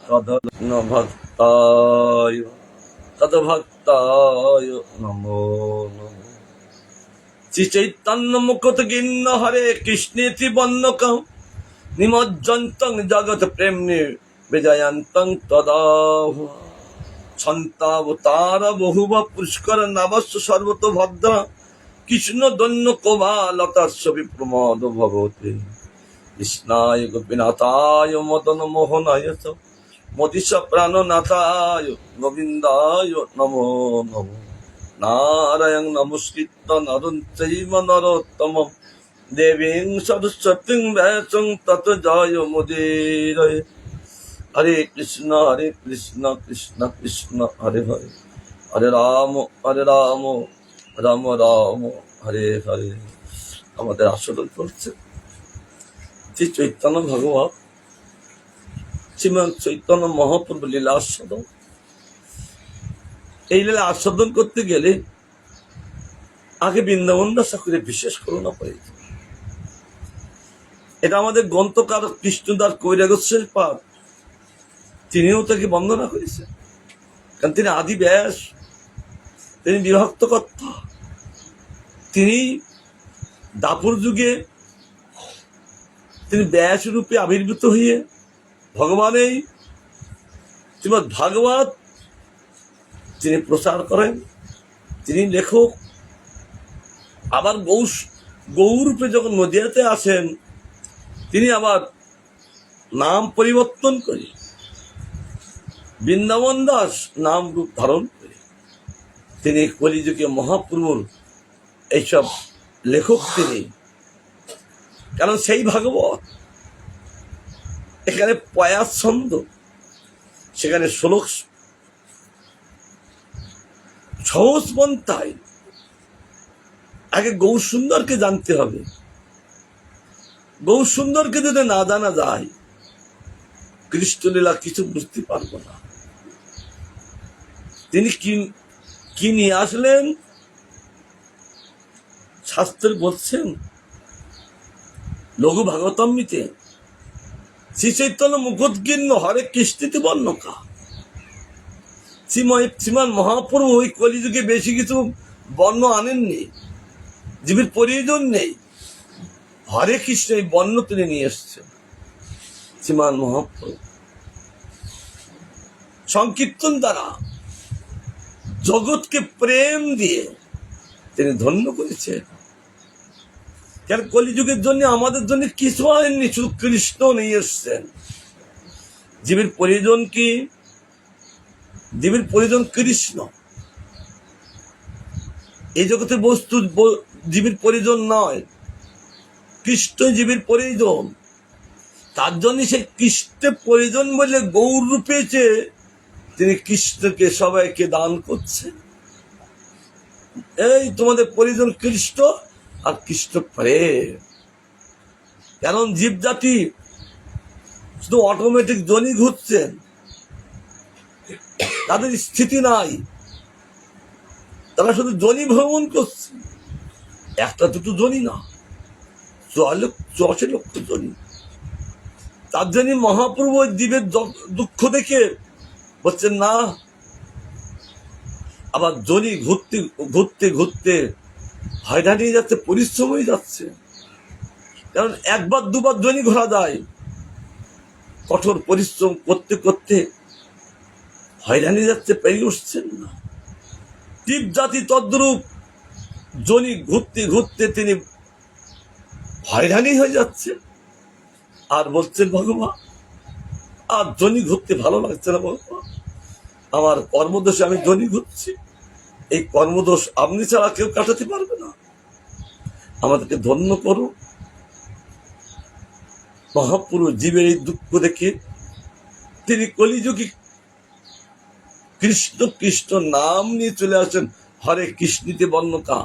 তদভক্তায় তদভক্তায় নমো নমঃ। শ্রী চৈতন্য মুকুট গিন্ন হরে কৃষ্ণেতি বন্যকম নিমজ্জন্তং জগৎ প্রেমে বিজয়ন্তং তদাহ। ছন্তাবতার বহুব পুষ্কর নবস্য সর্বত ভদ্র কৃষ্ণ দন্য কোবালতাস্য বিপ্রমোদ ভগবতে। কৃষ্ণায় গোপীনাথায় মদন মোহনায় চ মদিশ প্রাণনাথায় গোবিন্দায় নমো নমঃ। নারায়ণ নমস্কৃত্য নরং চৈব নরোত্তমং দেবীং সরস্বতীং ব্যাসং তত জয় মুদীরয়ে। হরে কৃষ্ণ কৃষ্ণ কৃষ্ণ হরে হরে, হরে রাম রাম রাম হরে হরে। আমাদের আস্বাদন করছে শ্রী চৈতন্য ভগবান শ্রীমান চৈতন্য মহাপ্রভু লীলা আস্বাদন। এই লীলা আস্বাদন করতে গেলে আগে বৃন্দাবন দাস করে বিশেষ করুণা পেয়েছে। এটা আমাদের গ্রন্থকার কৃষ্ণদাস কৈরাগোস্বামী পাদ, তিনিও তাকে বন্দনা করেছেন, কারণ তিনি আদি ব্যাস, তিনি বিভক্ত কর্তা। তিনি দাপর যুগে তিনি ব্যাস রূপে আবির্ভূত হয়ে ভগবানের শ্রীমদ্ ভাগবত তিনি প্রচার করেন। তিনি লেখক। আবার গৌরূপে যখন নদিয়াতে আসেন, তিনি আবার নাম পরিবর্তন করে বৃন্দাবন দাস নাম রূপ ধারণ করে তিনি কলিযুগে মহাপ্রভুর এইসব লেখক তিনি। কারণ সেই ভাগবত এখানে পয়া ছন্দ, সেখানে শ্লোক সহজ পন্থায়। আগে গৌরসুন্দরকে জানতে হবে। গৌরসুন্দরকে যদি না জানা যায়, কৃষ্ণলীলা কিছু বুঝতে পারবো না। তিনি কি নিয়ে আসলেন শাস্ত্রে বলছেন, লঘু ভাগবতামৃতে শ্রী চৈতন্য মুকুটগিন্ন হরে কৃষ্ণেতি বর্ণকা। শ্রীমান মহাপ্রভু ওই কলিযুগে বেশি কিছু বর্ণ আনেননি, জীবের প্রয়োজন নেই। হরে কৃষ্ণ এই বর্ণ তিনি নিয়ে এসছেন। শ্রীমান মহাপ্রভু সংকীর্তন দ্বারা জগৎকে প্রেম দিয়ে তিনি ধন্য করেছেন। কেন কলিযুগের জন্য আমাদের জন্য কিছু আনেননি, শুধু কৃষ্ণ নিয়ে এসছেন। জীবের প্রয়োজন কি? জীবের প্রয়োজন কৃষ্ণ। এই জগতের বস্তু জীবের প্রয়োজন নয়, কৃষ্ণ জীবের প্রয়োজন। তার জন্য সেই কৃষ্ণের প্রয়োজন বলে গৌর রূপেছে তিনি কৃষ্ণকে সবাইকে দান করছেন। এই তোমাদের প্রয়োজন কৃষ্ণ আর কৃষ্ণ প্রেম। কারণ জীব জাতি শুধু অটোমেটিক জনি ঘুরছেন, তাদের স্থিতি নাই, তারা শুধু জনি ভ্রমণ করছে। একটা দুটো জনি না, 84 লক্ষ জনি। তার জন্য মহাপ্রভু ওই জীবের দুঃখ দেখে বলছেন না। আবার জনি ঘুরতে ঘুরতে ঘুরতে হয়রানি যাচ্ছে, পরিশ্রম হয়ে যাচ্ছে। কারণ একবার দুবার জনি ঘোরা যায়, কঠোর পরিশ্রম করতে করতে হয়রানি যাচ্ছে, পেরিয়ে উঠছেন না। জীব জাতি তদ্রূপ জনি ঘুরতে ঘুরতে তিনি হয়রানি হয়ে যাচ্ছে। আর বলছেন ভগবান আর জনি ঘুরতে ভালো লাগছে না ভগবান, আমার কর্মদোষে আমি জনি ঘুরছি। এই কর্মদোষ আপনি ছাড়া কেউ কাটাতে পারবে না, আমাদেরকে ধন্য করো। মহাপুরুষ জীবের এই দুঃখ দেখে তিনি কলিযুগে কৃষ্ণ কৃষ্ণ নাম নিয়ে চলে আসেন। হরে কৃষ্ণীতে বর্ণকা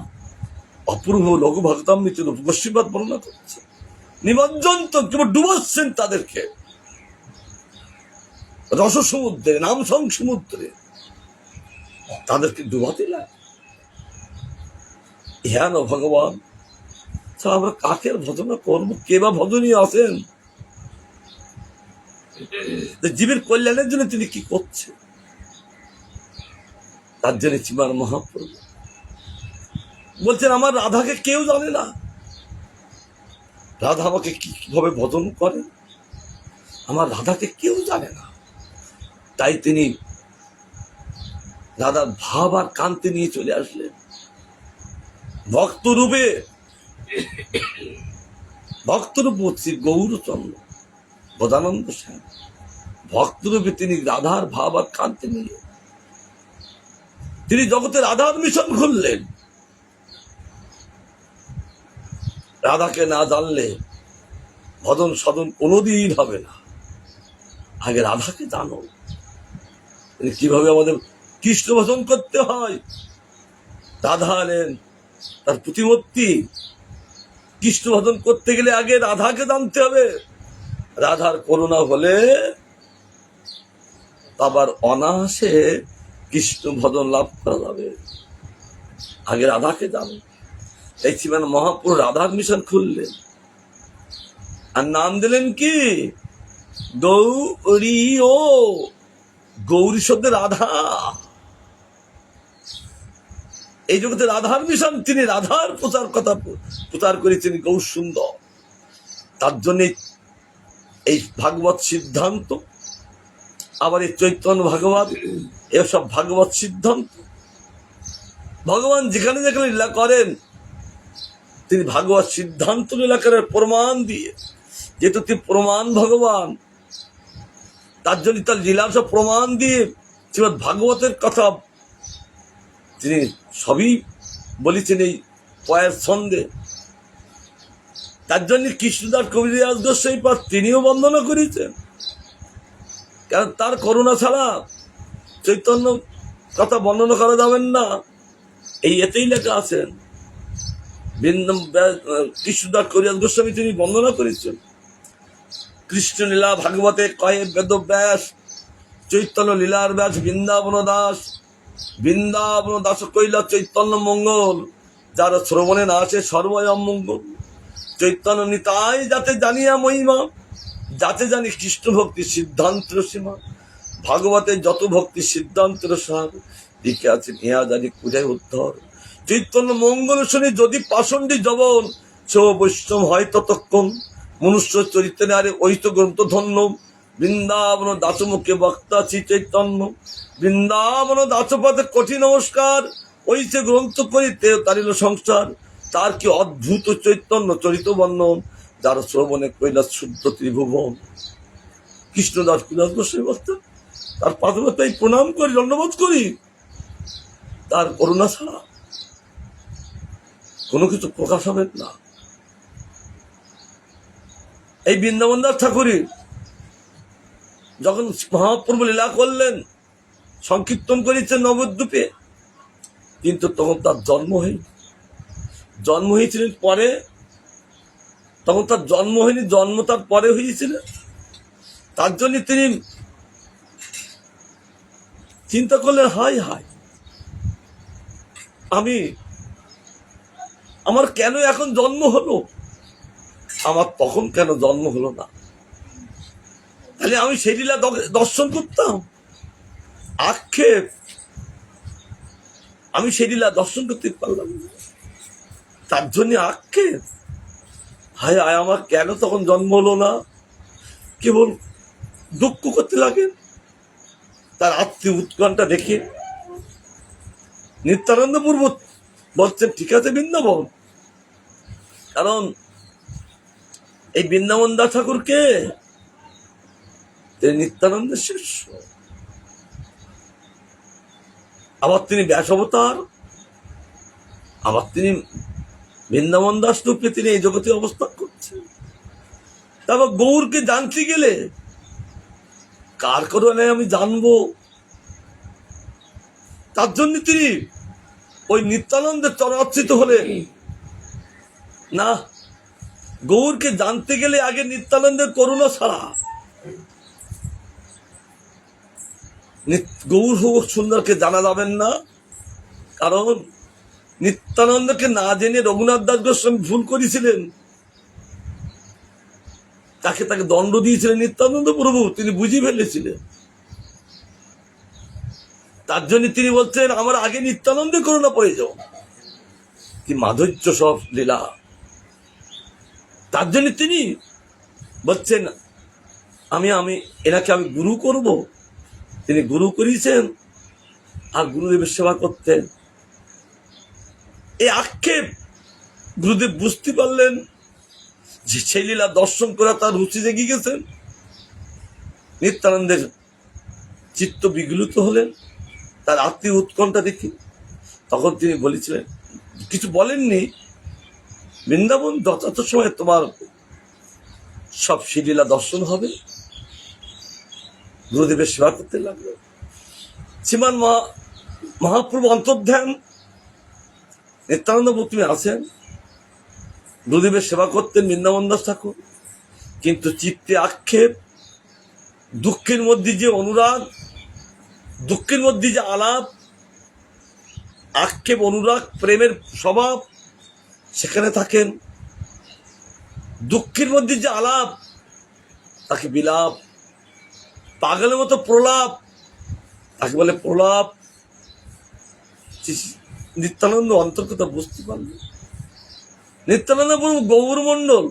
অপূর্ব লঘু ভাগবতামৃতে রূপগোস্বামীপাদ বর্ণনা করছে। নিমজ্জন তো কেবল ডুবাচ্ছেন তাদেরকে রস সমুদ্রে, নাম সমুদ্রে, তাদেরকে ডুবাতে লাগে। হ্যাঁ না ভগবান, আমরা কাকে ভজনা করবো? কে বা ভজনীয় আছেন? জীবের কল্যাণের জন্য তিনি কি করছেন তার জন্য শ্রীমান মহাপ্রভু বলছেন আমার রাধাকে কেউ জানে না, রাধা আমাকে কিভাবে ভজন করে আমার রাধাকে কেউ জানে না। তাই তিনি রাধার ভাব আর কান্তি নিয়ে চলে আসলেন ভক্তরূপে। ভক্তরূপ শ্রী গৌরচন্দ্র গদানন্দ সাহেব ভক্তরূপে তিনি রাধার ভাব আর কান্তি নিয়ে তিনি জগতে রাধার মিশন খুললেন। রাধাকে না জানলে ভজন সাধন কোনোদিন হবে না, আগে রাধাকে জানো। কিভাবে আমাদের কৃষ্ণ ভজন করতে হয়, রাধা এলেন তার প্রতিমূর্তি। কৃষ্ণ ভজন করতে গেলে আগে রাধাকে জানতে হবে। রাধার করুণা হলে আবার অনায়াসে কৃষ্ণ ভজন লাভ করা যাবে, আগে রাধাকে জানো। তাই শ্রীমান মহাপ্রভু রাধার মিশন খুললেন আর নাম দিলেন কি গৌরী। ও গৌরী শব্দে রাধা, এই জগতে রাধার মিশন, তিনি রাধার প্রচার করেছেন গৌর সুন্দর। তার জন্য এই ভাগবত সিদ্ধান্ত, আবার এই চৈতন্য ভাগবত, এসব ভাগবত সিদ্ধান্ত ভগবান যেখানে যেখানে লীলা করেন তিনি ভাগবত সিদ্ধান্ত লীলা করেন প্রমাণ দিয়ে। যেহেতু তিনি প্রমাণ ভগবান, তার জন্য তার লীলা সব প্রমাণ দিয়ে শ্রীমৎ ভাগবতের কথা তিনি সবই বলেছেন এই কয়ের ছন্দে। তার জন্য কৃষ্ণদাস কবিরাজ গোস্বামী পাদ তিনিও বন্দনা করেছেন, কারণ তার করুণা ছাড়া চৈতন্য কথা বর্ণনা করা যাবেন না, এই এতেই লেখা আছেন। কৃষ্ণদাস কবিরাজ গোস্বামী তিনি বন্দনা করেছেন কৃষ্ণ লীলা ভাগবতে কয়ে বেদ ব্যাস, চৈতন্য লীলার ব্যাস বৃন্দাবন দাস। বৃন্দাবন দাস কইলা চৈতন্য মঙ্গল, যার শ্রবণে না আসে সর্বয় অমঙ্গল। চৈতন্য নিতাই যাতে জানিয়া মহিমা, যাতে জানি কৃষ্ণ ভক্তি সিদ্ধান্তের সীমা। ভাগবতের যত ভক্তি সিদ্ধান্তের সার, দিকে আছে ইহা জানি পূজায় উদ্ধর। চৈতন্য মঙ্গল শুনি যদি পাষণ্ডী জবন, সে বৈষ্ণব হয় ততক্ষণ। মনুষ্য চরিত্রে আরে ওই তো গ্রন্থ ধন্য, বৃন্দাবন দাসমুখে বক্তা শ্রী চৈতন্য। বৃন্দাবন দাসপথে কোটি নমস্কার, ওই সে গ্রন্থ করিতে তারিল সংসার। তার কি অদ্ভুত চৈতন্য চরিত বর্ণন, যার শ্রবণে কৈলাস শুদ্ধ ত্রিভুবন। কৃষ্ণদাস কৈলাস গোস্বামী বলতেন, তার পাদলতাই প্রণাম করি, দণ্ডবোধ করি। তার করুণা ছাড়া কোনো কিছু প্রকাশ হবে না। এই বৃন্দাবন দাস ঠাকুরের যখন মহাপ্রভু লীলা করলেন, সংকীর্তন করেছেন নবদ্বীপে, কিন্তু তখন তার জন্ম হয়েছিলেন পরে, তখন তার জন্ম হয়নি, জন্ম তার পরে হয়েছিল। তার জন্য তিনি চিন্তা করলেন, হায় হায়, আমার কেন এখন জন্ম হলো, আমার তখন কেন জন্ম হলো না? তাহলে আমি সেই লীলা দর্শন করতাম। আক্ষেপ, আমি সেই লীলা দর্শন করতে পারলাম না, তার জন্য আক্ষেপ। হায় হায়, আমার কেন তখন জন্ম হলো না, কেবল দুঃখ করতে লাগে। তার আত্মীয় উৎকণ্ঠা দেখে নিত্যানন্দ পূর্ব বলছেন, ঠিক আছে বৃন্দাবন, কারণ এই বৃন্দাবন দাস ঠাকুরকে তিনি নিত্যানন্দের শিষ্য, আবার তিনি ব্যাস অবতার, আবার তিনি বৃন্দাবন দাস রূপে তিনি এই জগতে অবস্থান করছেন। তারপর গৌরকে জানতে গেলে কার করুণা আমি জানবো, তার জন্য তিনি ওই নিত্যানন্দের চরণাশ্রিত হলে না। গৌরকে জানতে গেলে আগে নিত্যানন্দের করুণা ছাড়া গৌর সুন্দরকে জানা যাবেন না। কারণ নিত্যানন্দকে না জেনে রঘুনাথ দাস গোস্বামী ভুল করেছিলেন। তাকে দণ্ড দিয়েছিলেন নিত্যানন্দ প্রভু, তিনি বুঝিয়ে ফেলেছিলেন। তার জন্য তিনি বলছেন আমার আগে নিত্যানন্দে করুণা পড়ে যাও। কি মাধুর্য সব লীলা! তার জন্য তিনি বলছেন আমি এনাকে আমি গুরু করব। তিনি গুরু করিয়েছেন আর গুরুদেবের সেবা করতেন। এই আক্ষেপ গুরুদেব বুঝতে পারলেন যে সেই লীলা দর্শন করা তার রুচি জেগে গেছেন। নিত্যানন্দের চিত্ত বিগলিত হলেন তার আত্মীয় উৎকণ্ঠা দেখি। তখন তিনি বলেছিলেন, কিছু বলেননি, বৃন্দাবন যথাযথ সময় তোমার সব শ্রীলীলা দর্শন হবে। গুরুদেবের সেবা করতে লাগলো। শ্রীমান মহাপ্রভু অন্তর্ধ্যান, নিত্যানন্দ তুমি আছেন। গুরুদেবের সেবা করতেন বৃন্দাবন দাস ঠাকুর, কিন্তু চিত্তে আক্ষেপ, দুঃখের মধ্যে যে অনুরাগ, দুঃখের মধ্যে যে আলাপ, আক্ষেপ অনুরাগ প্রেমের স্বভাব সেখানে থাকেন। দুঃখের মধ্যে যে আলাপ তাকে বিলাপ, পাগলের মতো প্রলাপ তাকে বলে প্রলাপ। নিত্যানন্দ অন্তর্কথা বুঝতে পারলেন। নিত্যানন্দ প্রভু গৌরমণ্ডল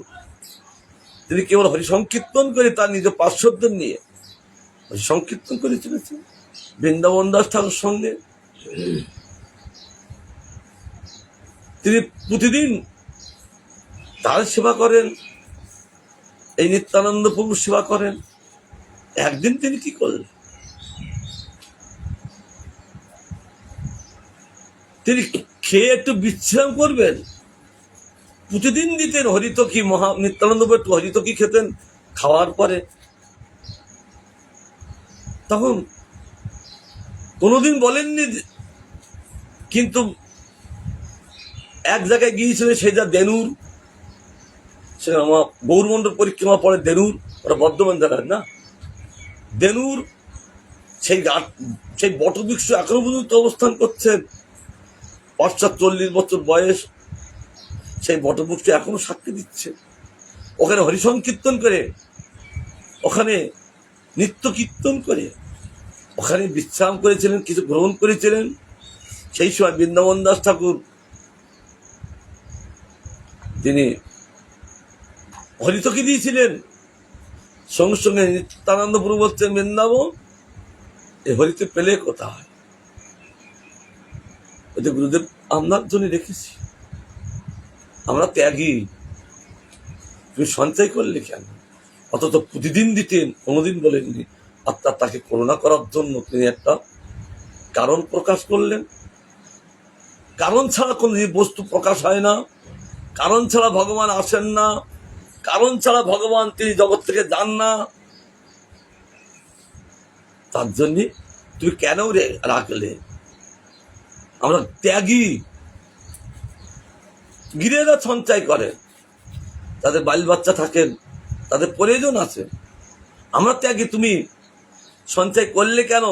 তিনি কেবল হরিসংকীর্তন করে তার নিজ পার্শ্বদের নিয়ে হরিসংকীর্তন করে চলেছেন বৃন্দাবন দাস ঠাকুর সঙ্গে। তিনি প্রতিদিন তার সেবা করেন, এই নিত্যানন্দ প্রভুর সেবা করেন। একদিন তিনি কি করলেন, তিনি খেয়ে একটু বিশ্রাম করবেন, প্রতিদিন দিতেন হরিতকি। নিত্যানন্দ একটু হরিতকি খেতেন খাওয়ার পরে। তখন কোনোদিন বলেননি, কিন্তু এক জায়গায় গিয়েছিলেন, সেই যা দেনুর, সেখানে আমার গৌরমণ্ডল পরিক্রমা পরে দেনুর, ওরা বর্ধমান জেলার না, দেনুর সেই বটবৃক্ষ এখনো পর্যন্ত অবস্থান করছেন। ৪৫ বছর বয়স, সেই বটবৃক্ষ এখনো সাক্ষী দিচ্ছে। ওখানে হরিসংকীর্তন করে, ওখানে নিত্য কীর্তন করে, ওখানে বিশ্রাম করেছিলেন, কিছু গ্রহণ করেছিলেন। সেই সময় বৃন্দাবন দাস ঠাকুর তিনি হরিতকি দিয়েছিলেন। সঙ্গে সঙ্গে নিত্যানন্দ প্রভু বলছেন, বৃন্দাবন এই হরিতে পেলে কোথায়? ওই গুরুদেব আপনার জন্য রেখেছি, আমরা ত্যাগী, তুমি সঞ্চয় করলে কেন? অথচ প্রতিদিন দিতেন, কোনোদিন বলেননি। অর্থাৎ তাকে করুণা করার জন্য তিনি একটা কারণ প্রকাশ করলেন। কারণ ছাড়া কোন বস্তু প্রকাশ হয় না, কারণ ছাড়া ভগবান আসেন না, কারণ ছাড়া ভগবান তিনি জগৎ থেকে যান না। তার জন্য তুমি কেন রাখলে? আমরা ত্যাগী। গিরেরা সঞ্চয় করে, তাদের বাল বাচ্চা থাকেন, তাদের প্রয়োজন আছে। আমরা ত্যাগী, তুমি সঞ্চয় করলে কেন?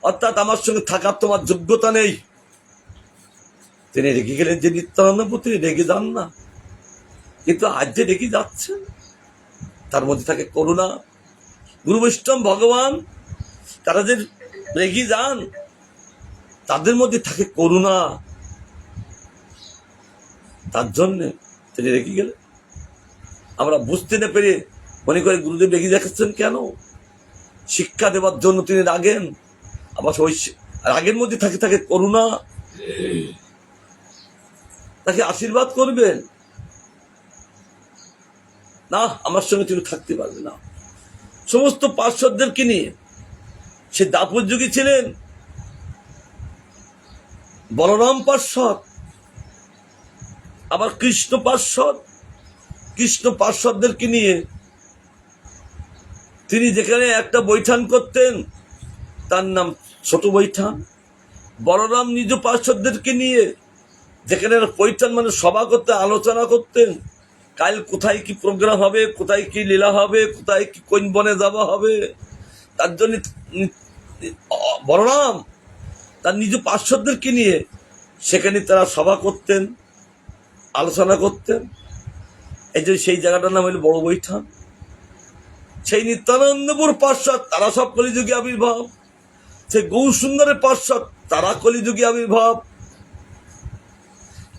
অর্থাৎ আমার সঙ্গে থাকার তোমার যোগ্যতা নেই। তিনি রেখে গেলেন যে নিত্যানন্দ তিনি রেগে যান না, কিন্তু আজ যে রেগে যাচ্ছেন তার মধ্যে থাকে করুণা। গুরু বৈষ্ণব ভগবান তারা যে রেগে যান তাদের মধ্যে থাকে করুণা। তার জন্য তিনি রেগে গেলেন। আমরা বুঝতে না পেরে মনে করে গুরুদেব রেগে যাচ্ছেন কেন? শিক্ষা দেওয়ার জন্য তিনি রাগেন। আবার ওই রাগের মধ্যে থাকে করুণা, তাকে আশীর্বাদ করবেন না, আমার সঙ্গে তিনি থাকতে পারবে না। সমস্ত পার্শ্বদেরকে নিয়ে সে দাপর যুগে ছিলেন। বলরাম পার্শ্বদ, আবার কৃষ্ণ পার্শ্বদ। কৃষ্ণ পার্শ্বদেরকে নিয়ে তিনি যেখানে একটা বৈঠান করতেন তার নাম ছোট বৈঠান। বলরাম নিজ পার্শ্বদেরকে নিয়ে যেখানে বৈঠান মানে সভা করতেন, আলোচনা করতেন, কাল কোথায় কি প্রোগ্রাম হবে, কোথায় কি লীলা হবে, কোথায় কি কোন বনে যাওয়া হবে। তার জন্য বলরাম তার নিজ পার্শ্বদেরকে নিয়ে সেখানে তারা সভা করতেন, আলোচনা করতেন। এই যে সেই জায়গাটার নাম হলো বড় বৈঠান। সেই নিত্যানন্দপুর পার্শ্বদ তারা সব কলিযুগী আবির্ভাব, সেই গৌরসুন্দরের পার্শ্বদ তারা কলিযুগী আবির্ভাব।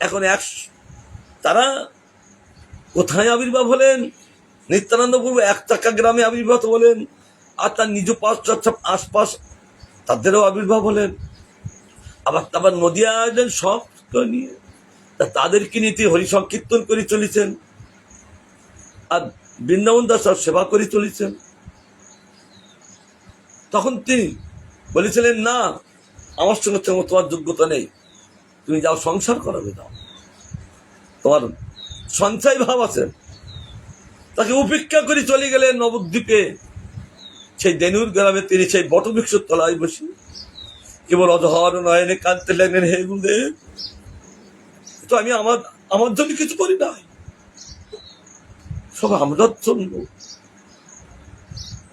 এখন তারা কোথায় আবির্ভাব হলেন? নিত্যানন্দপুর একটাকা গ্রামে আবির্ভাব হলেন, আর তার নিজ পার্শ্বদ সব আশপাশ তাদেরও আবির্ভাব হলেন। আবার নদিয়া আসলেন সব নিয়ে, তাদেরকে নিয়ে তিনি হরি সংকীর্তন করে চলেছেন, আর বৃন্দাবন দাস সব সেবা করে চলেছেন। তখন তিনি বলেছিলেন, না, আমার সঙ্গে তোমার যোগ্যতা নেই, তুমি যাও সংসার করাবে, দাও, তোমার সঞ্চয় ভাব আছে। তাকে উপেক্ষা করে চলে গেলেন নবদ্বীপে, সেই দেনুর গ্রামে তিনি সেই বটবৃক্ষর তলায় বসে কেবল অধর নয়নে কাঁদতে লাগলেন, হে গুরুদেব, তো আমি আমার জন্য কিছু করি নাই, সব আমরার জন্য।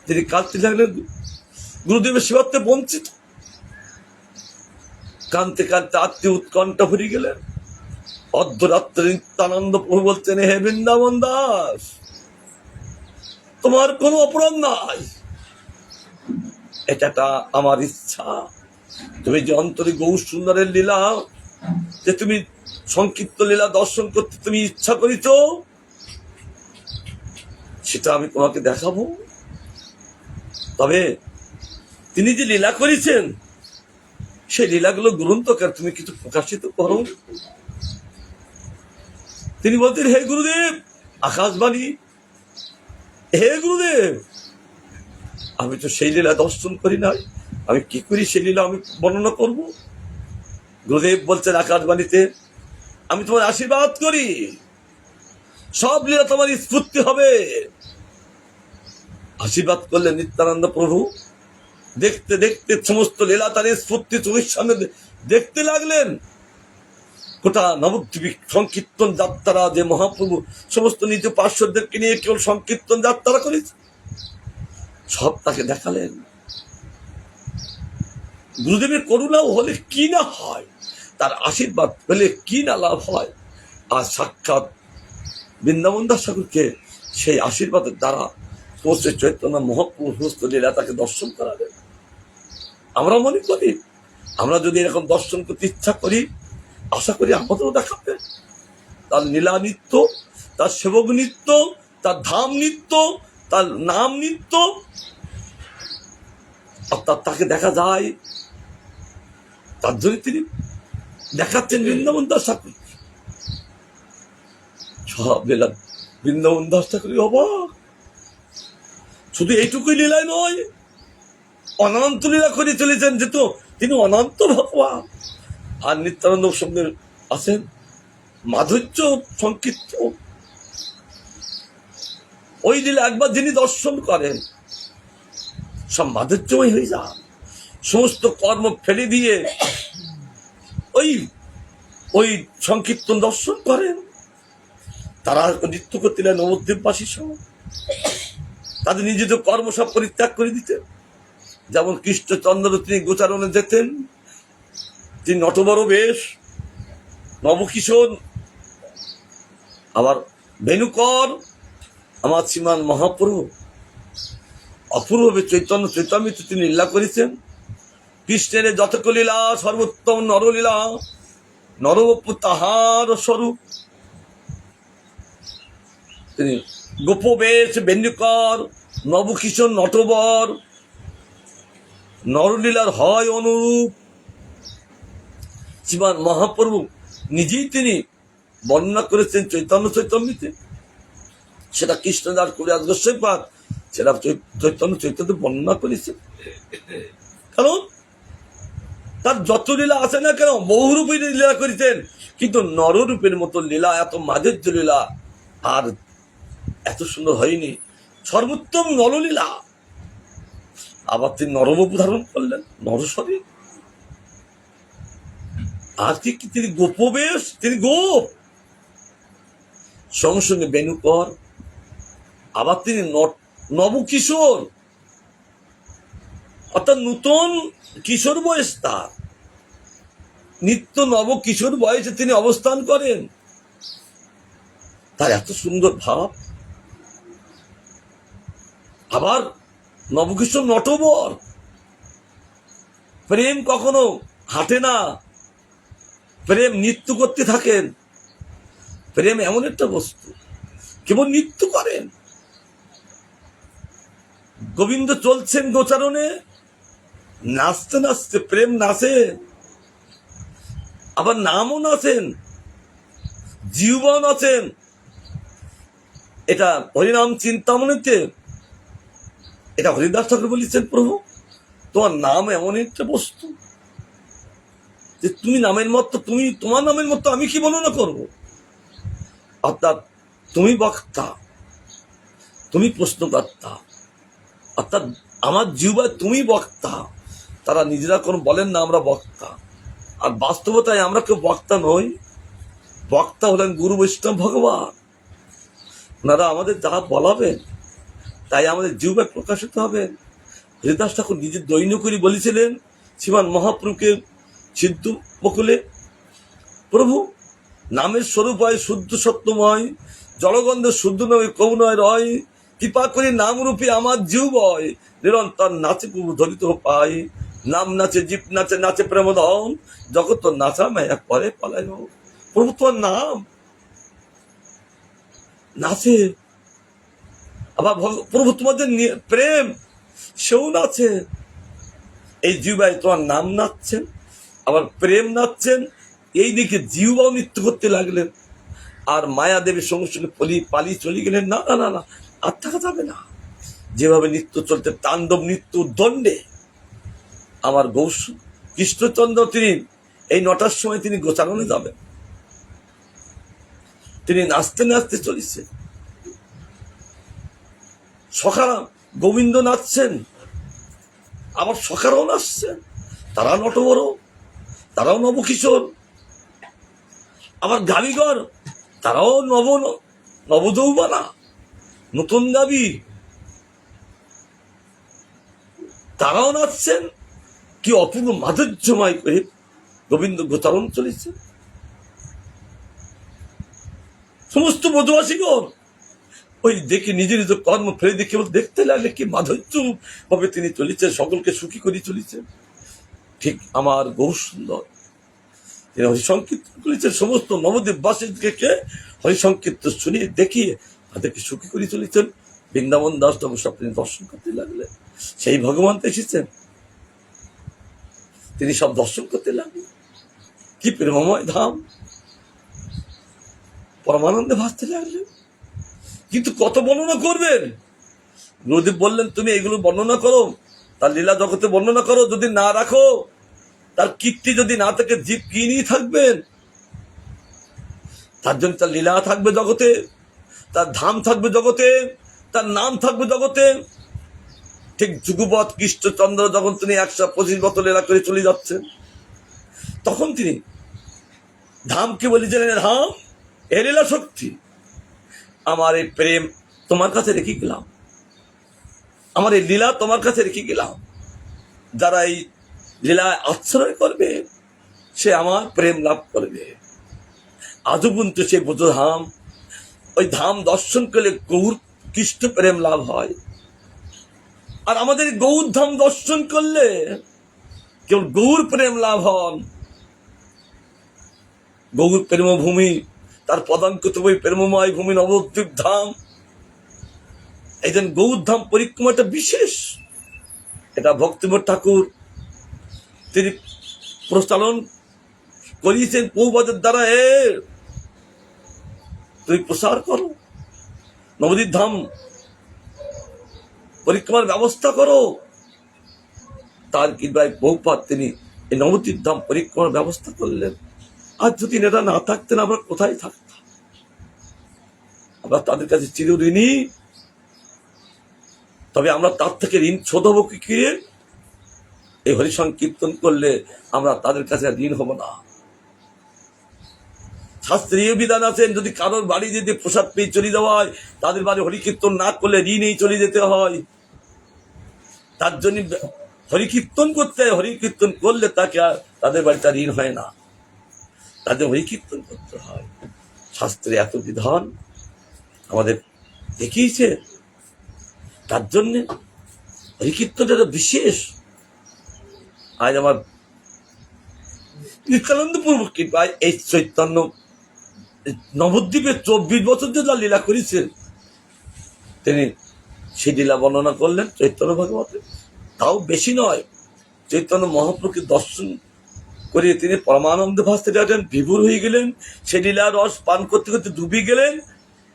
তিনি কাঁদতে লাগলেন, গুরুদেবের সেবাতে বঞ্চিত। কাঁদতে কাঁদতে আত্মীয় উৎকণ্ঠা ভরে গেলেন। অর্ধরাত্রে নিত্যানন্দ প্রভু বলছেন, হে বৃন্দাবন দাস, তোমার কোনো অপরাধ নাই, এটা আমার ইচ্ছা। তুমি যে অন্তরে গৌর সুন্দরের লীলা, যে তুমি সংক্ষিপ্ত লীলা দর্শন করতে তুমি ইচ্ছা করিছ, সেটা আমি তোমাকে দেখাবো। তবে তিনি যে লীলা করেছেন, সেই লীলাগুলো গ্রন্থকার তুমি কিছু প্রকাশিত করো। তিনি বলতেন, হে গুরুদেব, আকাশবাণী, হে গুরুদেব, আমি তো সেই লীলা দর্শন করি নাই, আমি কি করি সেই লীলা আমি বর্ণনা করব? গুরুদেব বলছেন আকাশবাণীতে, আমি তোমার আশীর্বাদ করি, সব লীলা তোমার স্ফূর্তি হবে। আশীর্বাদ করলেন নিত্যানন্দ প্রভু। দেখতে দেখতে সমস্ত লীলা তার স্ফূর্তি চোখের সামনে দেখতে লাগলেন। গোটা নবদ্বীপ সংকীর্তন যাত্রা, যে মহাপ্রভু সমস্ত নিজ পার্শ্বদেরকে নিয়ে কেবল সংকীর্তন যাত্রা করেছে, সব তাকে দেখালেন। গুরুদেবের করুণাও হলে কি না হয়, তার আশীর্বাদ পেলে কি না লাভ হয়। আর সাক্ষাৎ বৃন্দাবন দাস ঠাকুরকে সেই আশীর্বাদের দ্বারা সমস্ত চৈতন্য মহাপ্রভু সমস্ত লীলা তাকে দর্শন করালেন। আমরা মনে করি, আমরা যদি এরকম দর্শন করতে ইচ্ছা করি, আশা করি আমাদেরও দেখাবে। তার লীলা নিত্য, তার সেবক নিত্য, তার ধাম নিত্য, তার নাম নিত্য, অর্থাৎ তাকে দেখা যায়। তার জন্য তিনি দেখাচ্ছেন বৃন্দাবন দাস ঠাকুর। সব লীলা বৃন্দাবন দাস ঠাকুর অবাক। শুধু এইটুকুই লীলায় নয়, অনন্ত লীলা করে চলেছেন, যেহেতু তিনি অনন্ত ভগবান। আর নিত্যানন্দ সঙ্গে আছেন মাধুর্য সংকীর্ত। ওই লীলা একবার যিনি দর্শন করেন, সব মাধুর্যময় হয়ে যান। সমস্ত কর্ম ফেলে দিয়ে ওই সংকীর্তন দর্শন করেন। তারা নৃত্য করতেন নবদ্বীপবাসীর সঙ্গে, তাদের নিজেদের কর্ম সব পরিত্যাগ করে দিতেন। যেমন কৃষ্ণচন্দ্র তিনি গোচারণে যেতেন, তিনি নটবর বেশ, নবকিশোর, আবার বেণুকর, আমার শ্রীমান মহাপ্রভু অপূর্বভাবে চৈতন্য চৈতন্যতে তিনি লীলা করেছেন। কৃষ্ণের যতক লীলা সর্বোত্তম নরলীলা, নরবপু তাহার স্বরূপ। তিনি গোপবেশ, বেণুকর, নবকিশোর, নটবর, নরলীলার হয় অনুরূপ। শ্রীমান মহাপ্রভু নিজেই তিনি বর্ণনা করেছেন চৈতন্য চৈতন্যতে। সেটা কৃষ্ণদাস কবিরাজ গোস্বামীপাদ সেটা চৈতন্য চৈতন্য বর্ণনা করেছেন। কারণ তার যত লীলা আছে না কেন, বহুরূপে লীলা করেছেন, কিন্তু নররূপের মতো লীলা, এত মাধুর্য লীলা আর এত সুন্দর হয়নি। সর্বোত্তম নরলীলা। আবার তিনি নরবপু ধারণ করলেন, নরশরীর। আর কি তিনি গোপবেশ, তিনি গোপ, সঙ্গে সঙ্গে বেণুকর। আবার তিনি নবকিশোর, অর্থাৎ নূতন কিশোর বয়স তার, নিত্য নবকিশোর বয়সে তিনি অবস্থান করেন। তার এত সুন্দর ভাব। আবার নবকিশোর নটবর। প্রেম কখনো হাঁটে না, প্রেম নৃত্য করতে থাকেন। প্রেম এমন একটা বস্তু, কেবল নৃত্য করেন। গোবিন্দ চলছেন গোচারণে, নাচতে নাচতে প্রেম নাচে, আবার নামও নাচেন, জীবও নাচেন। এটা হরিনাম চিন্তামণিতে এটা হরিদাস ঠাকুর বলেছেন, প্রভু তোমার নাম এমন একটা বস্তু যে তুমি নামের মতো, তুমি তোমার নামের মতো আমি কি বর্ণনা করব। অর্থাৎ তুমি বক্তা, তুমি প্রশ্নকর্তা, অর্থাৎ আমার জীবায় তুমি বক্তা। তারা নিজেরা কোনো বলেন না আমরা বক্তা, আর বাস্তবতায় আমরা কেউ বক্তা নই। বক্তা হলেন গুরু বৈষ্ণব ভগবান। ওনারা আমাদের যা বলাবেন তাই আমাদের জীবায় প্রকাশিত হবে। হরিদাস ঠাকুর নিজের দৈনিকই বলেছিলেন শ্রীমান মহাপ্রভুকে সিদ্ধ বকুলে, প্রভু নামের স্বরূপ হয় শুদ্ধ সত্যময়, জলগন্ধ শুদ্ধ নয় কৌনয় রয়, কৃপা করে নামরূপী আমার জীবয়, নিরন্তর নাচে প্রভু ধরিত পাই। নাম নাচে জীব নাচে, নাচে প্রেমধন, জগৎ নাচা মায়া করে পালায়। প্রভু তোমার নাম নাচে, আবার প্রভু তোমাদের প্রেম সেও নাচে। এই জীবায় তোমার নাম নাচছেন, আবার প্রেম নাচছেন, এই দিকে জীবাও নৃত্য করতে লাগলেন। আর মায়া দেবীর সঙ্গে সঙ্গে পালিয়ে চলে গেলেন। না না না না, আর থাকা যাবে না। যেভাবে নৃত্য চলতে, তাণ্ডব নৃত্য দণ্ডে আমার গৌর কৃষ্ণচন্দ্র তিনি এই 9টার সময় তিনি গোচারণে যাবেন। তিনি নাচতে নাচতে চলেছে। সখা গোবিন্দ নাচছেন, আবার সখারাও নাচছেন। তারা নটবর, তারাও নবকিশোর। আবার গাবিগর, তারাও নবযৌবনা, নতুন গাবি, তারাও নাচছেন। কি অপূর্ব মাধুর্যময় করে গোবিন্দ গোচারণ চলেছে। সমস্ত ব্রজবাসীগণ ওই দেখে নিজের নিজের কর্ম ফেলে দিয়ে কেবল দেখতে লাগলে কি মাধুর্য ভাবে তিনি চলেছেন, সকলকে সুখী করে চলেছেন। ঠিক আমার গৌর সুন্দর তিনি হরিসংকীর্তন করেছেন। সমস্ত নবদ্বীপবাসীকে হরিসংকীর্তন শুনিয়ে দেখিয়ে তাদেরকে সুখী করে চলেছেন। বৃন্দাবন দাস সব তিনি দর্শন করতে লাগলেন। সেই ভগবান এসেছেন, তিনি সব দর্শন করতে লাগলেন। কি প্রেমময় ধাম, পরমানন্দে ভাসতে লাগলেন। কিন্তু কত বর্ণনা করবেন? গুরুদেব বললেন তুমি এগুলো বর্ণনা করো, তার লীলা জগতে বর্ণনা করো। যদি না রাখো, তার কীর্তি যদি না থাকে, জীব কি নিয়ে থাকবেন? তার জন্য তার লীলা থাকবে জগতে, তার ধাম থাকবে জগতে, তার নাম থাকবে জগতে। ঠিক যুগপৎ কৃষ্ণচন্দ্র যখন তিনি 125 বছর লীলা করে চলে যাচ্ছেন, তখন তিনি ধামকে বলেছিলেন, ধাম এ লীলা শক্তি, আমার এই প্রেম তোমার কাছে রেখে গেলাম, আমার এই লীলা তোমার কাছে রেখে গেলাম। যারা এই লীলায় আশ্রয় করবে সে আমার প্রেম লাভ করবে। আজও পর্যন্ত সে বোঝো ধাম, ওই ধাম দর্শন করলে গৌর কৃষ্ণ প্রেম লাভ হয়। আর আমাদের গৌর ধাম দর্শন করলে কেবল গৌর প্রেম লাভ হন। গৌর প্রেমভূমি, তার পদাঙ্কিত বই প্রেমময় ভূমি নবদ্বীপ ধাম। এই জন্য গৌর ধাম পরিক্রমাটা বিশেষ। এটা ভক্তিমোহন ঠাকুর তিনি প্রচলন করিয়েছেন পৌবাদের দ্বারা। তুই প্রসার করো, নবদ্বীপ ধাম পরিক্রমার ব্যবস্থা করো। তার কৃপায় বহুপাত তিনি এই নবদ্বীপ ধাম পরিক্রমার ব্যবস্থা করলেন। আর যদি এটা না থাকতেন আমরা কোথায় থাকতাম? আমরা তাদের কাছে চিরঋণী। তবে আমরা তার থেকে ঋণ শোধ হবো কি করে? এই হরিসংকীর্তন করলে আমরা তাদের কাছে ঋণ হব না। শাস্ত্রীয় বিধান আছেন, যদি কারোর বাড়ি যদি প্রসাদ পেয়ে চলে যাওয়া হয়, তাদের বাড়ি হরিকীর্তন না করলে ঋণেই চলে যেতে হয়। তার জন্য হরিকীর্তন করতে হয়। হরিকীর্তন করলে তাকে তাদের বাড়িতে ঋণ হয় না, তাদের হরিকীর্তন করতে হয়। শাস্ত্রে এত বিধান আমাদের দেখিয়েছে। তার জন্যে এই কীর্তনটা বিশেষ। আজ আমার নিত্যানন্দপুর কৃপায় এই চৈতন্য নবদ্বীপে 24 বছর যে যা লীলা করেছেন, তিনি সেই লীলা বর্ণনা করলেন চৈতন্য ভাগবতে। তাও বেশি নয়, চৈতন্য মহাপ্রভুকে দর্শন করে তিনি পরমানন্দে ভাসতে যাচ্ছেন, বিভোর হয়ে গেলেন, সেই লীলা রস পান করতে করতে ডুবে গেলেন।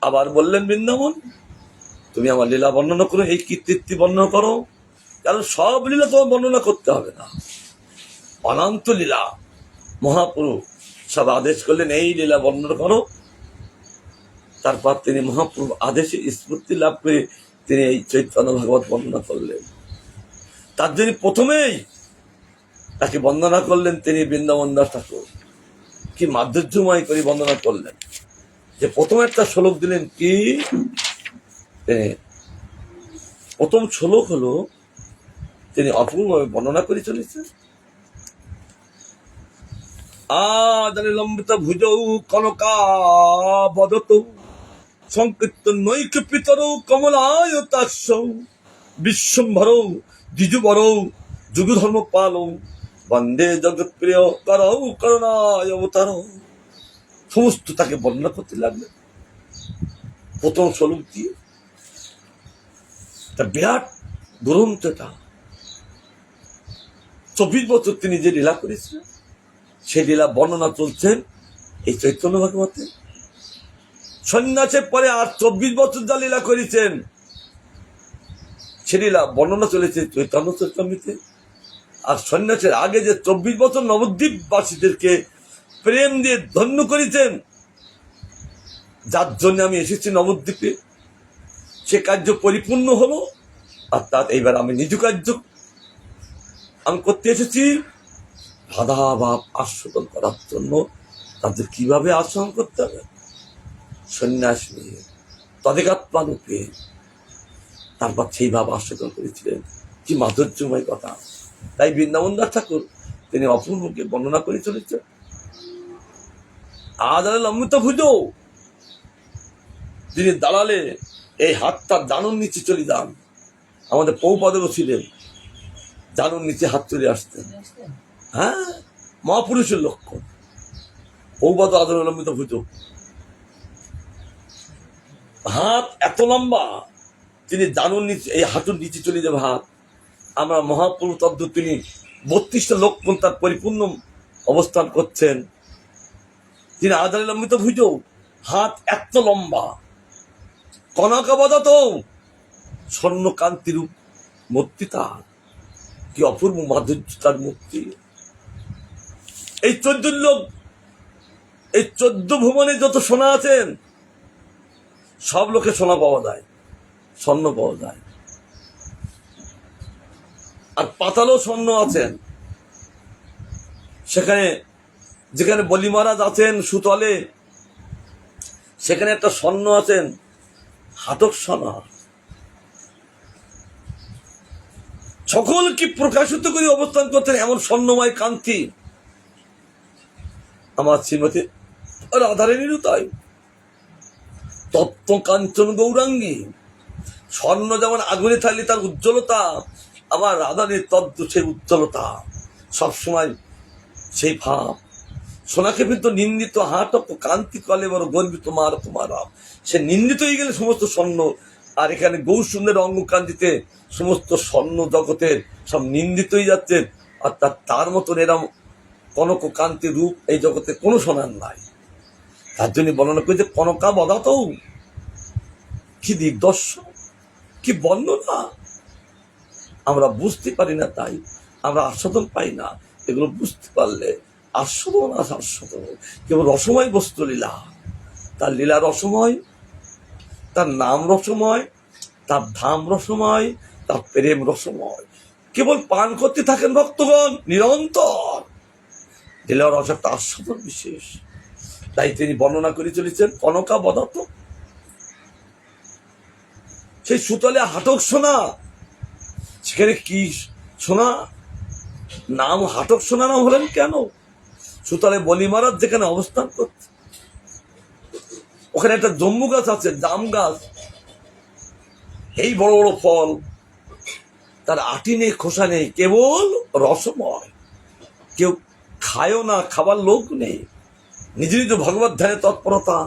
আবার বললেন, বৃন্দাবন তুমি আমার লীলা বর্ণনা করো, এই কীর্তি বর্ণনা করো, কারণ সব লীলা তোমার বর্ণনা করতে হবে না, অনন্ত লীলা মহাপ্রভু সব আদেশ করলেন এই লীলা বর্ণনা করো। তারপর তিনি মহাপ্রভু আদেশে স্ফূর্তি লাভ করে তিনি এই চৈতন্য ভাগবত বর্ণনা করলেন। তার জন্য প্রথমেই তাকে বন্দনা করলেন তিনি বৃন্দাবন দাস ঠাকুর। কি মাধুর্যময় করে বন্দনা করলেন, যে প্রথম একটা শ্লোক দিলেন, কি প্রথম শ্লোক হলো তিনি অপূর্ণভাবে বর্ণনা করে চলেছেন। আদানি লম্বিত ভুজৌ কনকাবদত সংকীর্তন নৈক পিতরৌ কমলায়তাস্যৌ বিশ্বম্ভরৌ দ্বিজুবরৌ যুগধর্ম পালৌ বন্দে জগৎ প্রিয় করৌ করুণায় অবতারৌ। সমস্ত তাকে বর্ণনা করতে লাগলেন প্রথম শ্লোক দিয়ে। তা বিরাট দুরন্ত এটা। 24 বছর তিনি যে লীলা করেছিলেন সেই লীলা বর্ণনা চলছেন এই চৈতন্য ভাগবতে। সন্ন্যাসের পরে আর 24 বছর যা লীলা করেছেন সে লীলা বর্ণনা চলেছে চৈতন্য চরিতামৃতে। আর সন্ন্যাসের আগে যে 24 বছর নবদ্বীপবাসীদেরকে প্রেম দিয়ে ধন্য করেছেন, যার জন্য আমি এসেছি নবদ্বীপে, সে কার্য পরিপূর্ণ হলো। অর্থাৎ এইবার আমি নিজ কার্য আমি করতে এসেছি, বাধা ভাব আস্বাদন করার জন্য। তাদের কিভাবে আচরণ করতে হবে, সন্ন্যাস নিয়ে তদেকাত্মারূপে তারপর সেই ভাব আস্বাদন করেছিলেন। কি মাধুর্যময় কথা! তাই বৃন্দাবন দাস ঠাকুর তিনি অপূর্বকে বর্ণনা করে চলেছেন। আদালে অমৃত ভুজো, তিনি দাঁড়ালে এই হাতটা জানুর নিচে চলে যান। আমাদের পৌপাদেরও ছিলেন, জানুর নিচে হাত চলে আসতেন। হ্যাঁ, মহাপুরুষের লক্ষণ। পৌপাদ আদালে অমৃত ভুজো, হাত এত লম্বা, তিনি জানুর নিচে, এই হাঁটুর নিচে চলে যাবে হাত। আমরা মহাপ্রভু তদ্দ তিনি 32টা লক্ষণ তার পরিপূর্ণ অবস্থান করছেন। তিনি আদালে অমৃত ভুজো, হাত এত লম্বা, কনকাবদাত স্বর্ণকান্তি রূপ মূর্তি তার। কি অপূর্ব মাধুর্য তার মূর্তি! এই 14 লোক, এই 14 ভুবনে যত সোনা আছেন সব লোকে সোনা পাওয়া যায়, স্বর্ণ পাওয়া যায়। আর পাতালও স্বর্ণ আছেন। সেখানে যেখানে বলি মহারাজ আছেন সুতলে, সেখানে একটা স্বর্ণ আছেন হাতক সোনা। সকল কি প্রকাশিত করে অবস্থান করতেন এমন স্বর্ণময় কান্তি আমার শ্রীমতী রাধারানীরও তাই। তত্ত্ব কাঞ্চন গৌরাঙ্গী, স্বর্ণ যেমন আগুনে থাকলে তার উজ্জ্বলতা, আমার রাধারানীর তত্ত্ব সেই উজ্জ্বলতা সবসময় সেই ভাব। সোনাকে কিন্তু নিন্দিত হাটক কান্তি কলে বড় গর্বিত মার তোমার, সে নিন্দিত হয়ে গেলে সমস্ত স্বর্ণ। আর এখানে গৌ সুন্দর অঙ্গকান্তিতে সমস্ত স্বর্ণ জগতের সব নিন্দিত হয়ে যাচ্ছেন। অর্থাৎ তার মতন এরম কনক কান্তি রূপ এই জগতে কোনো সোনার নাই। তার জন্য বর্ণনা করেছে কনকা বদাত। কি দিগদর্শন, কি বর্ণনা! আমরা বুঝতে পারি না, তাই আমরা আস্বাদন পাই না। এগুলো বুঝতে পারলে আস্বাদন আর আস্বাদন কেবল রসময় বস্তু লীলা। তার লীলা রসময়, তার নাম রসময়, তার ধাম রসময়, তার প্রেম রসময়। কেবল পান করতে থাকেন ভক্তগণ নিরন্তর। লীলা রস একটা আস্বাদন বিশেষ। তাই তিনি বর্ণনা করে চলেছেন কনকা বদাত। সেই সুতলে হাটক সোনা, সেখানে কি সোনা? নাম হাটক সোনা নাম হলেন কেন? সুতলে বলি মহারাজ যেখানে অবস্থান করছে, ওখানে একটা জম্বু গাছ আছে, জাম গাছ। এই বড় বড় ফল, তার আটি নেই, খোসা নেই, কেবল রসময়। কেউ খায়ও না, খাবার লোক নেই, নিজেরই তো ভগবত ধ্যানে তৎপরতা।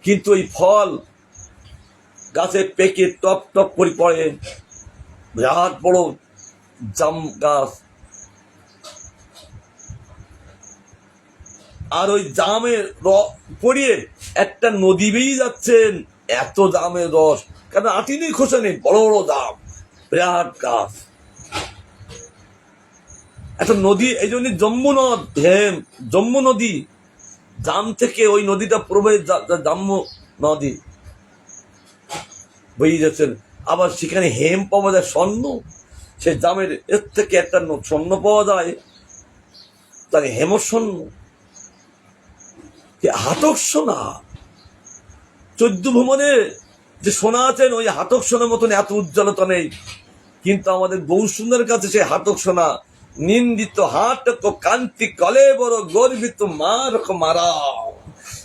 কিন্তু ওই ফল গাছে পেকে টপ টপ করে পড়ে, বিরাট বড় জাম গাছ। আর ওই জামের পড়িয়ে একটা নদী বেরিয়ে যাচ্ছেন, এত জামের রস, কারণ আটি নেই, খোসা নেই, বড় বড় জাম, বিরাট গাছ, একটা নদী। এই জন্য যমুনদ, যমু নদী, জাম থেকে ওই নদীটা প্রবাহিত, জাম্মু নদী বয়ে যাচ্ছেন। আবার সেখানে হেম পাওয়া যায়, স্বর্ণ, সেই জামের এর থেকে একটা স্বর্ণ পাওয়া যায়, তার হেমস্বর্ণ, হাতক সোনা। 14 ভুবনে যে সোনা আছেন, ওই হাতক সোনার মতন এত উজ্জ্বলতা নেই। কিন্তু আমাদের গৌর সুন্দরের কাছে সেই হাতক সোনা নিন্দিত, হাটক কান্তি কলে বড় গর্বিত মারক মারা।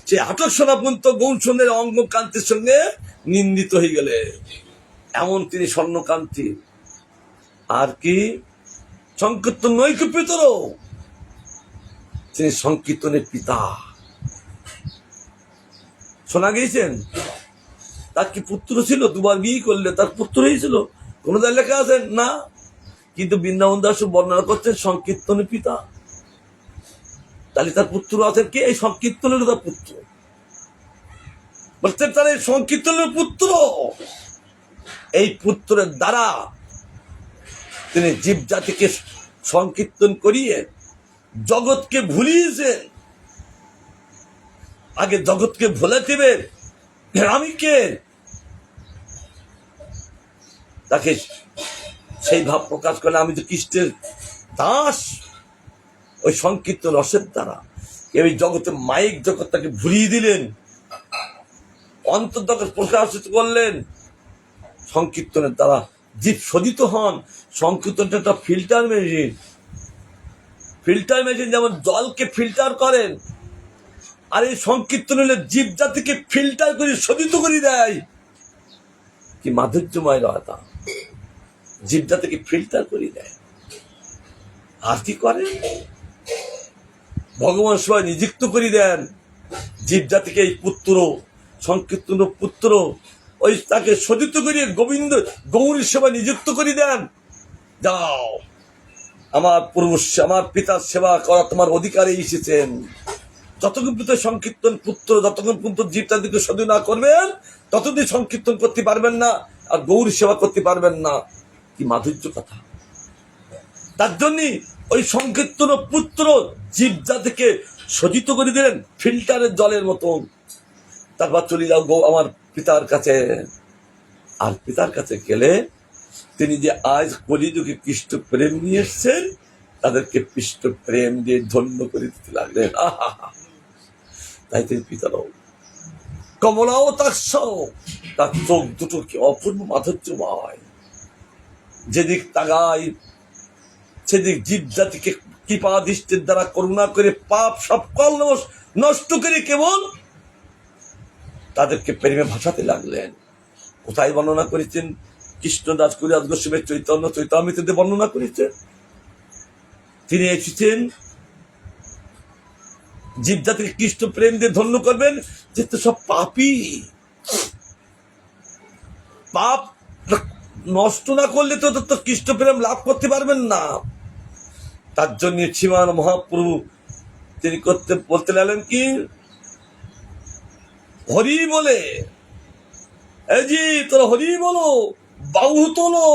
সেই হাতক সোনা পর্যন্ত গৌর সুন্দরের অঙ্গ কান্তির সঙ্গে নিন্দিত হয়ে গেলে, এমন তিনি স্বর্ণকান্তি। আর কি সংকীর্তন নৈক পিতর, তিনি সংকীর্তনের পিতা। শোনা গিয়েছেন তার কি পুত্র ছিল? 2 বার বিয়ে করলে তার পুত্র হয়েছিল, কোন জায়গায় লেখা আছে না। কিন্তু বৃন্দাবন দাস বর্ণনা করছেন সংকীর্তনের পিতা। তাহলে তার পুত্র আছেন কে? এই সংকীর্তনের তার পুত্র, বলছেন তার এই সংকীর্তনের পুত্র। এই পুত্রের দ্বারা তিনি জীব জাতিকে সংকীর্তন করিয়ে জগৎকে ভুলিয়েছেন। আগে জগৎকে ভুলে দিবেন, আমি কে, তাকে সেই ভাব প্রকাশ করলে আমি তো কৃষ্ণের দাস। ওই সংকীর্তন রসের দ্বারা এই জগতে মাইক জগৎ তাকে ভুলিয়ে দিলেন, অন্তর্জগৎ প্রকাশিত করলেন সংকীর্তনের দ্বারা। জীব শোধিত হন। সংকীর্তনটা একটা ফিল্টার মেশিন। ফিল্টার মেশিন যেমন জলকে ফিল্টার করেন, আর এই সংকীর্তন হলে জীব জাতিকে ফিল্টার করে শোধিত করে দেয়। কি মাধুর্যময় রয়তা, জীব জাতিকে ফিল্টার করে দেয়। আর কি করেন? ভগবান সবাই নিযুক্ত করে দেন জীব জাতিকে। এই পুত্র, সংকীর্তন পুত্র, ওই তাকে শোধিত করিয়ে গোবিন্দ গৌরীর সেবা নিযুক্ত করে দেন। যাও, আমার পুরুষ, আমার পিতার সেবা করা তোমার অধিকারে এসেছেন। যতক্ষণ পর্যন্ত সংকীর্তন পুত্র, যতক্ষণ পর্যন্ত জীব জাতিকে শোধ না করবেন, ততদিন সংকীর্তন করতে পারবেন না, আর গৌরী সেবা করতে পারবেন না। কি মাধুর্য কথা! তার জন্য ওই সংকীর্তন পুত্র জীব জাতিকে শোধিত করে দিলেন ফিল্টারের জলের মতন। তারপর চলে যাও আমার পিতার কাছে। আর পিতার কাছে গেলে তিনি যে আজ কলিযুগে কৃষ্ণ প্রেম নিয়ে এসছেন, তাদেরকে কৃষ্ণ প্রেম দিয়ে ধন্য করে দিতে লাগলেন। তাই তিনি পিতারও কমলাও তার চোখ দুটো কি অপূর্ব মাধুর্যময়। যেদিক তাগাই সেদিক জীব জাতিকে কৃপা দৃষ্টির দ্বারা করুণা করে পাপ সব কল নষ্ট করে কেবল তাদেরকে প্রেমে ভাসাতে লাগলেন। কোথায় বর্ণনা করেছেন? কৃষ্ণদাস কবিরাজ গোস্বামী চৈতন্য চৈতামৃততে বর্ণনা করেছেন। তিনি এসেছেন জীব জাতিকে কৃষ্ণ প্রেম দিয়ে ধন্য করবেন। যে তো সব পাপী, পাপ নষ্ট না করলে তো কৃষ্ণ প্রেম লাভ করতে পারবেন না। তার জন্য শ্রীমান মহাপ্রভু তিনি বলতে লাগলেন কি, হরি বলে, এই জি তোরা হরি বলো, বাহু তোলো।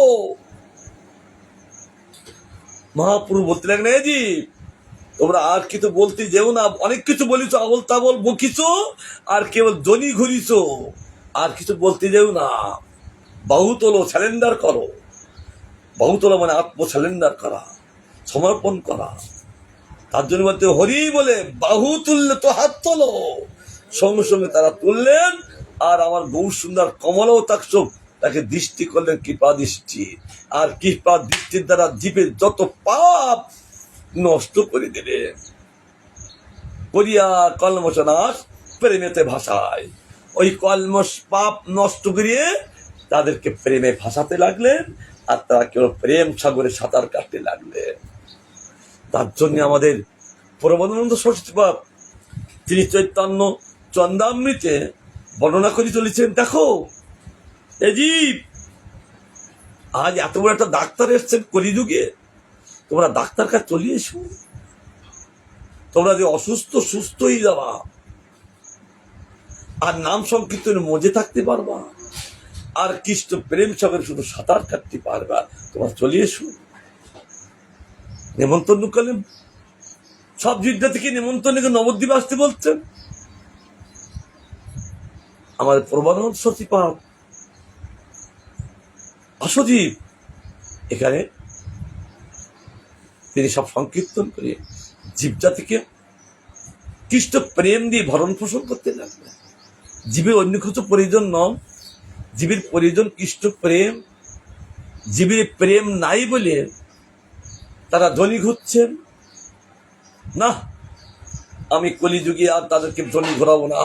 মহাপ্রভু বলতে লাগলেন, এই জি তোমরা আর কিছু বলতে যেও না, অনেক কিছু বলিছ, আবল তাবল বকিছ, আর কেবল জনি ঘুরিছ, আর কিছু বলতে যেও না। বাহু তোলো, স্যালেন্ডার করো। বাহু তোলো মানে আত্ম স্যালেন্ডার করা, সমর্পণ করা। তার জন্য বলতে হরি বলে বাহু তুললে তো হাত তোলো। সঙ্গে সঙ্গে তারা তুললেন, আর আমার গৌর সুন্দর কমলাও তাকে দৃষ্টি করলেন কৃপা দৃষ্টি। আর কৃপা দৃষ্টির দ্বারা জীবের যত পাপ নষ্ট করে দিলেন। করিয়া কলমশ নাশ প্রেমেতে ভাষায়, ওই কলমশ পাপ নষ্ট করিয়ে তাদেরকে প্রেমে ভাসাতে লাগলেন, আর তারা কেবল প্রেম সাগরে সাঁতার কাটতে লাগলেন। তার জন্য আমাদের পরমানন্দ সরস্বতী বাপ তিনি চৈতন্য চন্দামৃতে বর্ণনা করে চলেছেন, দেখো এই জীব, আজ এত বড় একটা ডাক্তার এসছেন কলিযুগে, তোমরা ডাক্তার কাছে চলে এসো, তোমরা যে অসুস্থ সুস্থ হয়ে যাবা, আর নাম সংকীর্তনে মজে থাকতে পারবা, আর কৃষ্ণ প্রেম সাগরে শুধু সাঁতার কাটতে পারবা, তোমরা চলে এসো। নেমন্তন্ন করলেন, সব যুদ্ধ থেকে নেমন্তন্ন নবদ্বীপে আসতে বলছেন। আমাদের পরমানন্দ সরস্বতী বাপ আসজীব এখানে তিনি সব সংকীর্তন করে জীবজাতিকে কৃষ্ণ প্রেম দিয়ে ভরণ পোষণ করতে লাগলেন। জীবের অন্য কিছু প্রয়োজন নয়, জীবের প্রয়োজন কৃষ্ণ প্রেম। জীবের প্রেম নাই বলে তারা ধ্বনি ঘুরছেন, না আমি কলিযুগে আর তাদেরকে ধ্বনি ঘোরাবো না,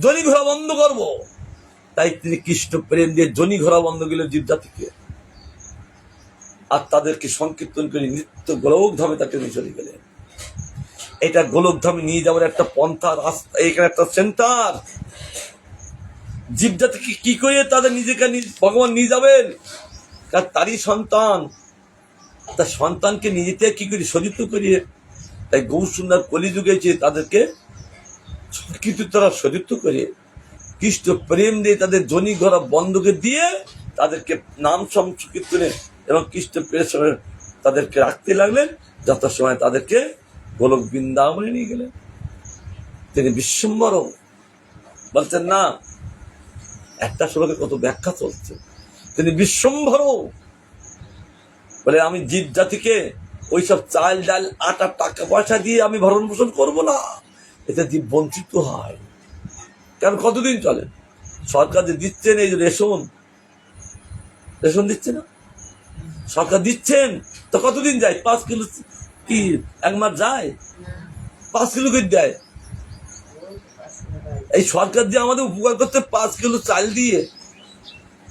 ধ্বনি ঘোরা বন্ধ করবো। তাই তিনি কৃষ্ণ প্রেম দিয়ে ধ্বনি ঘোরা বন্ধ গেল জীবজাতিকে, আর তাদেরকে সংকীর্তন করে নিত্য গোলকধামে তাকে নিয়ে চলে গেলেন। এটা গোলকধামে নিয়ে যাওয়ার একটা পন্থা রাস্তা, এখানে একটা সেন্টার। জীবজাতিকে কি করে তাদের নিজেকে ভগবান নিয়ে যাবেন, তারই সন্তান, তার সন্তানকে নিজেতে কি করে সজিত করিয়ে, তাই গৌরসুন্দর কলিযুগে যে তাদেরকে সংকীর্তিত তারা সজিত করে কৃষ্ণ প্রেম দিয়ে তাদের ধ্বনি ঘোরা বন্ধকে দিয়ে তাদেরকে নাম সংকীর্তনে এবং কৃষ্ণ প্রেম তাদেরকে রাখতে লাগলেন, যত সময় তাদেরকে গোলক বৃন্দাবনে নিয়ে গেলেন। তিনি বিশ্বম্বর বলছেন না, একটা শ্লোকে কত ব্যাখ্যা চলছে। তিনি বিশ্বম্ভর বলে, আমি জীব জাতিকে ওইসব চাল ডাল আটা টাকা পয়সা দিয়ে আমি ভরণ পোষণ করবো না, এতে জীব বঞ্চিত হয়। কারণ কতদিন চলে, সরকার যে দিচ্ছেন এই যে রেশন দিচ্ছে না, সরকার দিচ্ছেন তো কতদিন যায়, 5 কিলো কি এক মাস যায়, 5 কিলো করে দেয়। এই সরকার যে আমাদের উপকার করতে 5 কিলো চাল দিয়ে,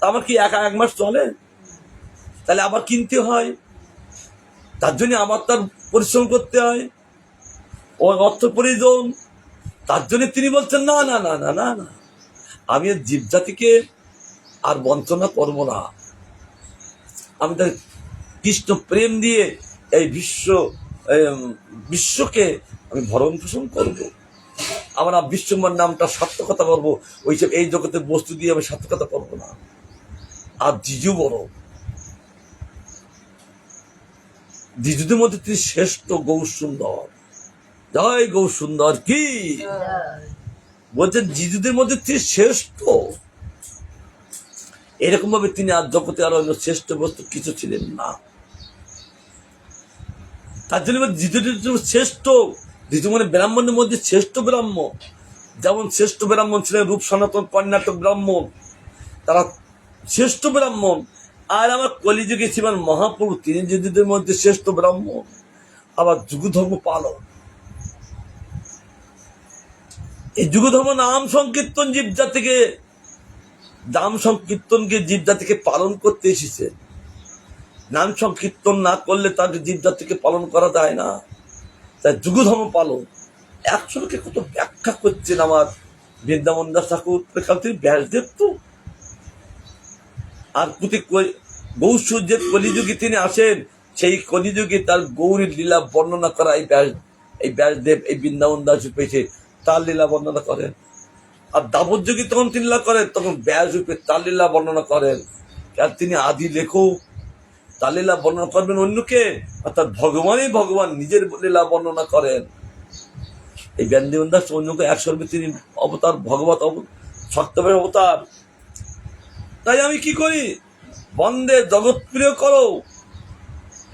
আমার কি এক মাস চলে? তাহলে আবার কিনতে হয়, তার জন্য আবার তার পরিশ্রম করতে হয়, ও অর্থ প্রয়োজন। তার জন্য তিনি বলছেন না না না না না না, আমি জীব জাতিকে আর বঞ্চনা করবো না, আমি তার কৃষ্ণ প্রেম দিয়ে এই বিশ্বকে আমি ভরণ পোষণ করবো। আমরা বিশ্বম্বর নামটা সার্থকতা করবো, ওইসব এই জগতের বস্তু দিয়ে আমি সার্থকতা করবো না। আর জিজু বড়, জিজুদের মধ্যে তিনি শ্রেষ্ঠ গৌরসুন্দর। জয় গৌরসুন্দর কি বলছেন, জিজুদের মধ্যে তিনি শ্রেষ্ঠ। এরকম ভাবে তিনি আর জগতে আর অন্য শ্রেষ্ঠ বস্তু কিছু ছিলেন না। তার জন্য জিজুদের শ্রেষ্ঠ, জিজু মানে ব্রাহ্মণের মধ্যে শ্রেষ্ঠ ব্রাহ্মণ। যেমন শ্রেষ্ঠ ব্রাহ্মণ ছিলেন রূপ সনাতন কর্ণাটক ব্রাহ্মণ, তারা শ্রেষ্ঠ ব্রাহ্মণ। আর আমার কলিযুগে ছিলেন মহাপ্রভু, তিনি জিজুদের মধ্যে শ্রেষ্ঠ ব্রাহ্মণ, আবার যুগধর্ম পালক। এই যুগধর্ম নাম সংকীর্তন জীবজাতিকে, নাম সংকীর্তনকে জীবজাতিকে পালন করতে এসেছে। নাম সংকীর্তন না করলে তাকে জীবজাতিকে পালন করা যায় না। তাই যুগধর্ম পালন একশোকে কত ব্যাখ্যা করছেন আমার বৃন্দাবন দাস ঠাকুর, তিনি ব্যাসদেব তো। আর গৌসূর্যের কলিযুগে তিনি আসেন, সেই কলিযুগে তার গৌরীর লীলা বর্ণনা করা এই ব্যাসদেব, এই বৃন্দাবন দাস পেয়েছে, তার লীলা বর্ণনা করেন। আর দাবর যুগে তখন তিনি লীলা করেন, তখন ব্যাস রূপে তার লীলা বর্ণনা করেন। আর তিনি আদি লেখক, তার লীলা বর্ণনা করবেন অন্যকে, অর্থাৎ ভগবানই ভগবান নিজের লীলা বর্ণনা করেন। এই বৃন্দাবন দাস অন্যকে একসর্বে তিনি অবতার, ভগবত সত্যমের অবতার। তাই আমি কি করি, বন্দে জগৎপ্রিয় করো,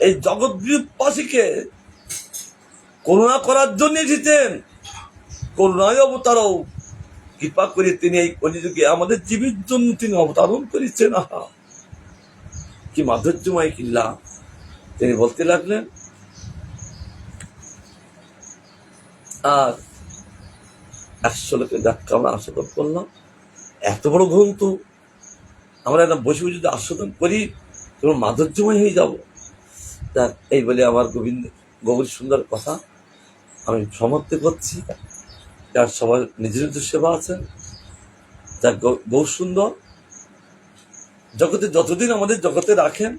এই জগৎপ্রিয়বাসীকে করুণা করার জন্য এসেছেন, করুণায় অবতারও। কৃপা করে তিনি এই কলিযুগে আমাদের জীবের জন্য তিনি অবতারণ করেছেন। আহা, কি মাধুর্যময় কিল্লা। তিনি বলতে লাগলেন, আর 100 লোকের ব্যাখ্যা আমরা আশা করলাম। এত বড় গ্রন্থ আমরা একটা বসে বসে যদি আস্বাদন করি তখন মাধুর্যময় হয়ে যাব। তা এই বলে আমার গৌরী সুন্দর কথা আমি সমাপ্তি করছি। যার সবার নিজের নিজের সেবা আছে, যার গৌর সুন্দর জগতে যতদিন আমাদের জগতে রাখেন,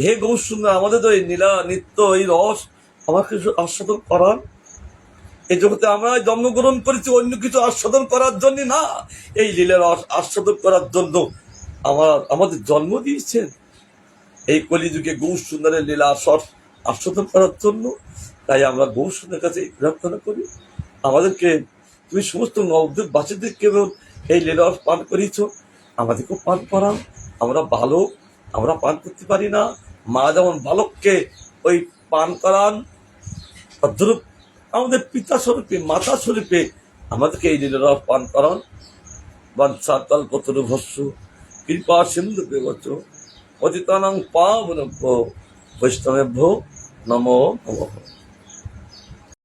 হে গৌর সুন্দর আমাদের তো এই নীলা নিত্য এই রস আমাকে আস্বাদন করান। এই জগতে আমরা জন্মগ্রহণ করেছি অন্য কিছু আস্বাদন করার জন্য না, এই লীলার আস্বাদন করার জন্য আমাদের জন্ম দিয়েছেন। এই কলিযুগে গৌর সুন্দরের লীলা আস্বাদন করার জন্য। তাই আমরা গৌর সুন্দরের কাছে প্রার্থনা করি, আমাদেরকে তুমি সমস্ত নবদ্বীপবাসীদের কেবল এই লীলা পান করিয়েছ, আমাদেরকেও পান করান। আমরা বালক, আমরা পান করতে পারি না। মা যেমন বালককে ওই পান করান, তদ্রূপ আমাদের পিতা স্বরূপে মাতা স্বরূপে আমাদেরকে এই লীলারস পান করান। বাঞ্ছাকল্পতরুভ্যশ্চ কৃপা সিন্ধু বিবচ পতিতানাং পাবনেভ্যো বৈষ্ণবেভ্যো নমো নমঃ।